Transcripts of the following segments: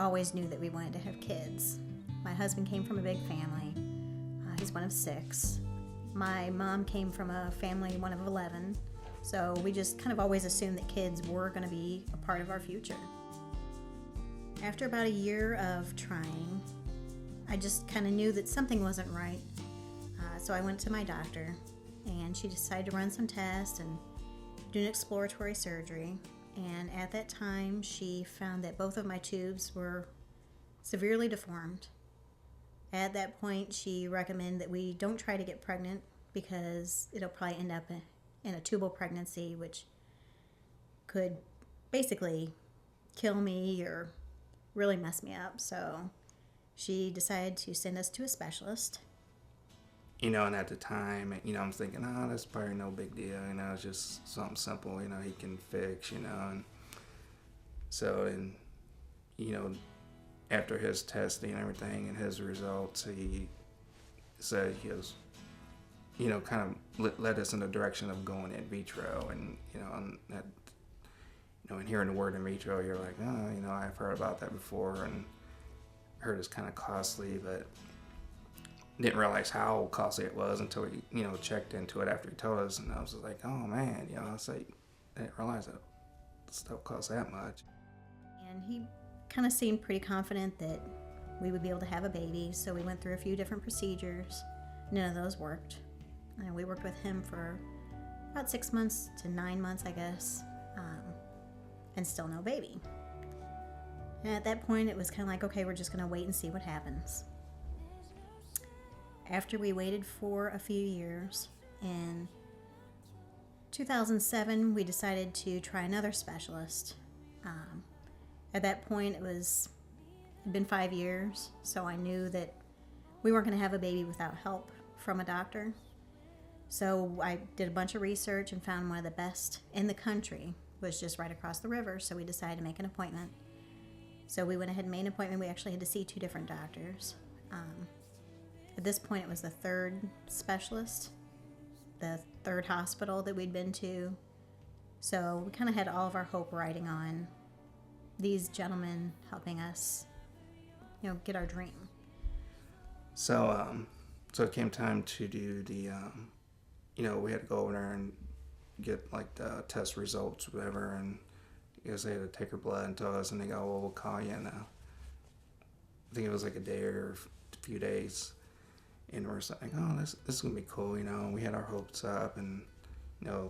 always knew that we wanted to have kids. My husband came from a big family. He's one of 6. My mom came from a family, one of 11. So we just kind of always assumed that kids were going to be a part of our future. After about a year of trying, I just kind of knew that something wasn't right. So I went to my doctor, and she decided to run some tests and do an exploratory surgery. And at that time, she found that both of my tubes were severely deformed. At that point, she recommended that we don't try to get pregnant because it'll probably end up in a tubal pregnancy, which could basically kill me or really mess me up. So she decided to send us to a specialist. And at the time, I'm thinking, oh, that's probably no big deal. It's just something simple, he can fix, and so, and, after his testing and everything and his results, he said he was, kind of led us in the direction of going in vitro. And, and that, and hearing the word in vitro, you're like, oh, I've heard about that before and heard it's kind of costly, but didn't realize how costly it was until we, checked into it after he told us. And I was like, oh man, it's like, I didn't realize that stuff costs that much. And he kind of seemed pretty confident that we would be able to have a baby, so we went through a few different procedures. None of those worked. And we worked with him for about 6 months to 9 months, I guess, and still no baby. And at that point, it was kind of like, okay, we're just going to wait and see what happens. After we waited for a few years, in 2007, we decided to try another specialist. At that point, it'd been 5 years, so I knew that we weren't going to have a baby without help from a doctor. So I did a bunch of research and found one of the best in the country was just right across the river, so we decided to make an appointment. So we went ahead and made an appointment. We actually had to see 2 different doctors. At this point, it was the 3rd specialist, the 3rd hospital that we'd been to. So we kind of had all of our hope riding on these gentlemen helping us, get our dream. So, so it came time to do the, we had to go over there and get like the test results, whatever, and I guess they had to take her blood and tell us, and they go, well, we'll call you in I think it was like a day or a few days. And we're like, oh, this is going to be cool, We had our hopes up and,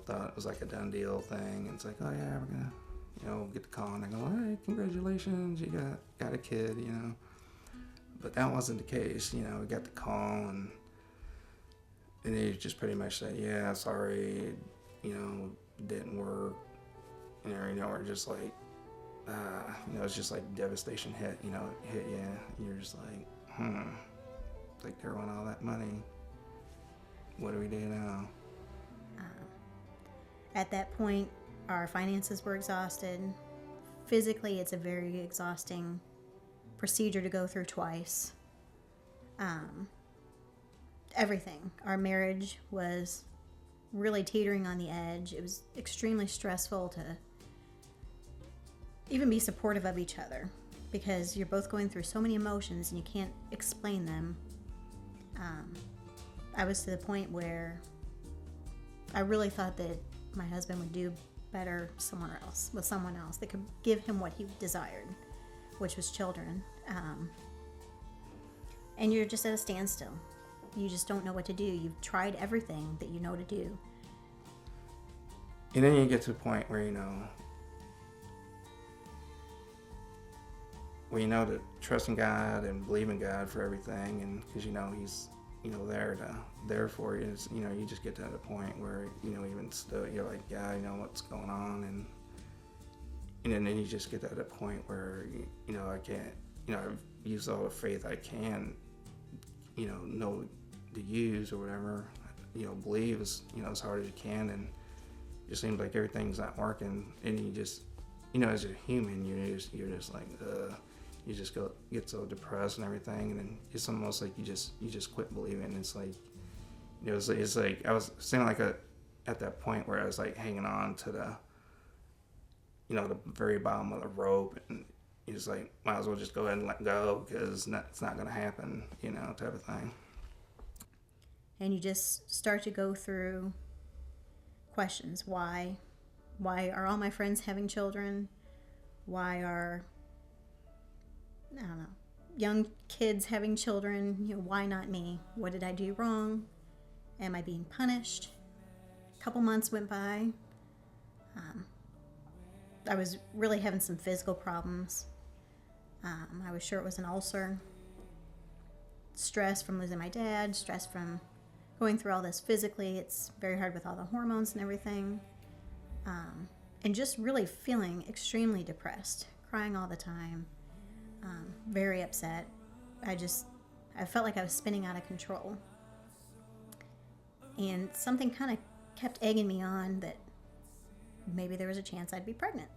thought it was like a done deal thing. And it's like, oh, yeah, we're going to, get the call. And I go, hey, congratulations, you got a kid, But that wasn't the case, we got the call and they just pretty much said, yeah, sorry, it didn't work. We're just like, it's just like devastation hit you. You're just like, like they want all that money. What do we do now? At that point, our finances were exhausted. Physically, it's a very exhausting procedure to go through twice. Everything. Our marriage was really teetering on the edge. It was extremely stressful to even be supportive of each other because you're both going through so many emotions and you can't explain them. I was to the point where I really thought that my husband would do better with someone else that could give him what he desired, which was children. And you're just at a standstill. You just don't know what to do. You've tried everything that you know to do. And then you get to a point where, to trust in God and believe in God for everything, and because He's there for you. You just get to the point where even still you're like, yeah, what's going on, and then you just get to that point where I can't, I've used all the faith I can, know to use or whatever, believe as as hard as you can, and it just seems like everything's not working, and you just as a human you're just like you just get so depressed and everything, and then it's almost like you just quit believing. It's like it's like I was saying at that point where I was like hanging on to the the very bottom of the rope, and you're just like, might as well just go ahead and let go because it's not going to happen, type of thing. And you just start to go through questions. Why are all my friends having children? Why are, I don't know, young kids having children? Why not me? What did I do wrong? Am I being punished? A couple months went by. I was really having some physical problems. I was sure it was an ulcer. Stress from losing my dad, stress from going through all this physically. It's very hard with all the hormones and everything. And just really feeling extremely depressed, crying all the time, very upset. I felt like I was spinning out of control. And something kind of kept egging me on that maybe there was a chance I'd be pregnant.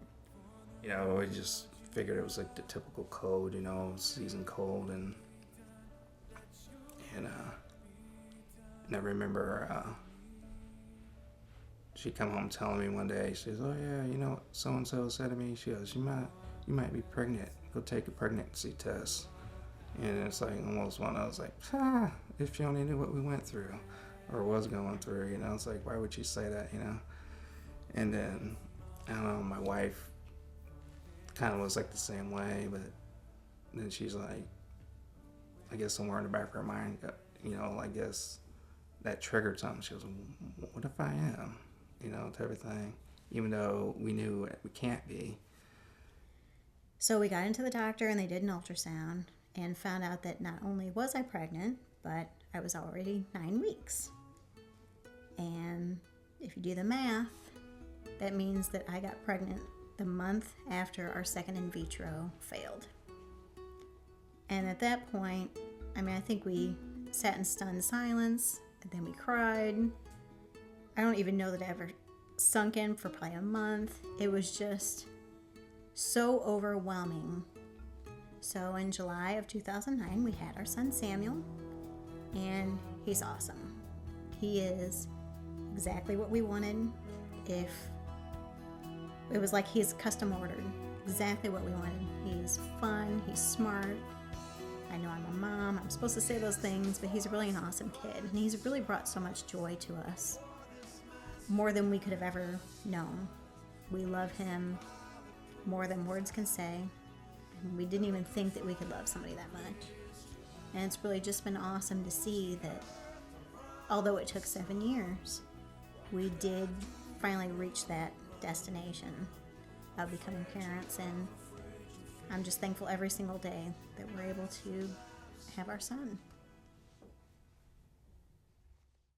I just figured it was like the typical cold, season cold, and I remember she come home telling me one day, she says, "Oh yeah, what so and so said to me." She goes, "You might be pregnant. Go take a pregnancy test." And it's like almost one. I was like, if you only knew what we went through, or was going through, it's like, why would she say that, And then I don't know, my wife kind of was like the same way, but then she's like, I guess somewhere in the back of her mind, I guess that triggered something. She goes, "What if I am?" Type of thing, even though we knew we can't be. So we got into the doctor and they did an ultrasound and found out that not only was I pregnant, but I was already 9 weeks. And if you do the math, that means that I got pregnant the month after our second in vitro failed. And at that point, I think we sat in stunned silence, and then we cried. I don't even know that it ever sunk in for probably a month. It was just so overwhelming. So in July of 2009, we had our son Samuel, and he's awesome. He is exactly what we wanted. If it was like he's custom ordered, exactly what we wanted. He's fun, he's smart. I know I'm a mom, I'm supposed to say those things, but he's really an awesome kid, and he's really brought so much joy to us, more than we could have ever known. We love him more than words can say, and we didn't even think that we could love somebody that much. And it's really just been awesome to see that although it took 7 years, we did finally reach that destination of becoming parents, and I'm just thankful every single day that we're able to have our son.